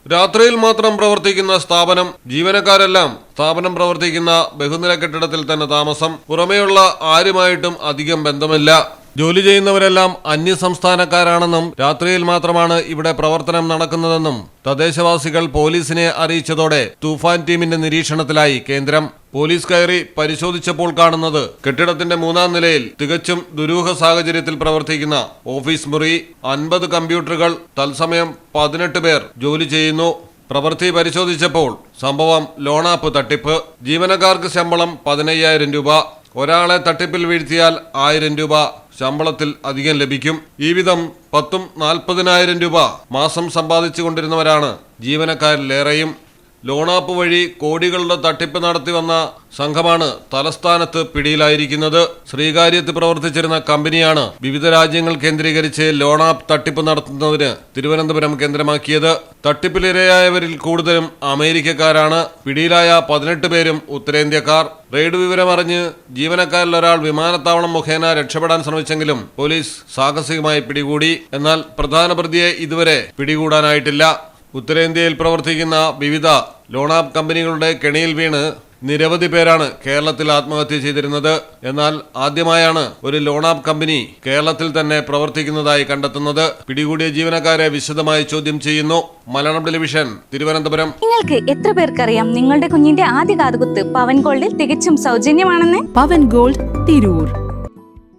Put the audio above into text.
രാത്രിയിൽ മാത്രം പ്രവർത്തിക്കുന്ന സ്ഥാപനം. ജീവനക്കാരെല്ലാം സ്ഥാപനം പ്രവർത്തിക്കുന്ന ബഹുനില കെട്ടിടത്തിൽ തന്നെ താമസം. പുറമേയുള്ള ആരുമായിട്ടും അധികം ബന്ധമില്ല. ജോലി ചെയ്യുന്നവരെല്ലാം അന്യസംസ്ഥാനക്കാരാണെന്നും രാത്രിയിൽ മാത്രമാണ് ഇവിടെ പ്രവർത്തനം നടക്കുന്നതെന്നും തദ്ദേശവാസികൾ പോലീസിനെ അറിയിച്ചതോടെ തൂഫാൻ ടീമിന്റെ നിരീക്ഷണത്തിലായി കേന്ദ്രം. പോലീസ് കയറി പരിശോധിച്ചപ്പോൾ കാണുന്നത് കെട്ടിടത്തിന്റെ 3-ാം നിലയിൽ തികച്ചും ദുരൂഹ സാഹചര്യത്തിൽ പ്രവർത്തിക്കുന്ന ഓഫീസ് മുറി. 50 കമ്പ്യൂട്ടറുകൾ, തത്സമയം 18 പേർ ജോലി ചെയ്യുന്നു. പ്രവൃത്തി പരിശോധിച്ചപ്പോൾ സംഭവം ലോൺ ആപ്പ് തട്ടിപ്പ്. ജീവനക്കാർക്ക് ശമ്പളം 15,000 രൂപ. ഒരാളെ തട്ടിപ്പിൽ വീഴ്ത്തിയാൽ 1000 രൂപ ശമ്പളത്തിൽ അധികം ലഭിക്കും. ഈ വിധം 10,000-40,000 രൂപ മാസം സമ്പാദിച്ചു കൊണ്ടിരുന്നവരാണ് ജീവനക്കാരിലേറെയും. ലോണാപ്പ് വഴി കോടികളുടെ തട്ടിപ്പ് നടത്തി വന്ന സംഘമാണ് തലസ്ഥാനത്ത് പിടിയിലായിരിക്കുന്നത്. ശ്രീകാര്യത്ത് പ്രവർത്തിച്ചിരുന്ന കമ്പനിയാണ് വിവിധ രാജ്യങ്ങൾ കേന്ദ്രീകരിച്ച് ലോണാപ്പ് തട്ടിപ്പ് നടത്തുന്നതിന് തിരുവനന്തപുരം കേന്ദ്രമാക്കിയത്. തട്ടിപ്പിലിരയായവരിൽ കൂടുതലും അമേരിക്കക്കാരാണ്. പിടിയിലായ 18 പേരും ഉത്തരേന്ത്യക്കാർ. റെയ്ഡ് വിവരമറിഞ്ഞ് ജീവനക്കാരിൽ ഒരാൾ വിമാനത്താവളം മുഖേന രക്ഷപ്പെടാൻ ശ്രമിച്ചെങ്കിലും പോലീസ് സാഹസികമായി പിടികൂടി. എന്നാൽ പ്രധാന പ്രതിയെ ഇതുവരെ പിടികൂടാനായിട്ടില്ല. ഉത്തരേന്ത്യയിൽ പ്രവർത്തിക്കുന്ന വിവിധ ലോണാപ്പ് കമ്പനികളുടെ കെണിയിൽ വീണ് നിരവധി പേരാണ് കേരളത്തിൽ ആത്മഹത്യ ചെയ്തിരുന്നത്. എന്നാൽ ആദ്യമായാണ് ഒരു ലോണാപ്പ് കമ്പനി കേരളത്തിൽ തന്നെ പ്രവർത്തിക്കുന്നതായി കണ്ടെത്തുന്നത്. പിടികൂടിയ ജീവനക്കാരെ വിശദമായി ചോദ്യം ചെയ്യുന്നു. മലയാളം ടെലിവിഷൻ, തിരുവനന്തപുരം. നിങ്ങൾക്ക് എത്ര പേർക്കറിയാം നിങ്ങളുടെ കുഞ്ഞിന്റെ ആദ്യ കാതുകുത്ത് പവൻ ഗോൾഡിൽ തികച്ചും സൗജന്യമാണെന്ന്? പവൻ ഗോൾഡ് തിരൂർ.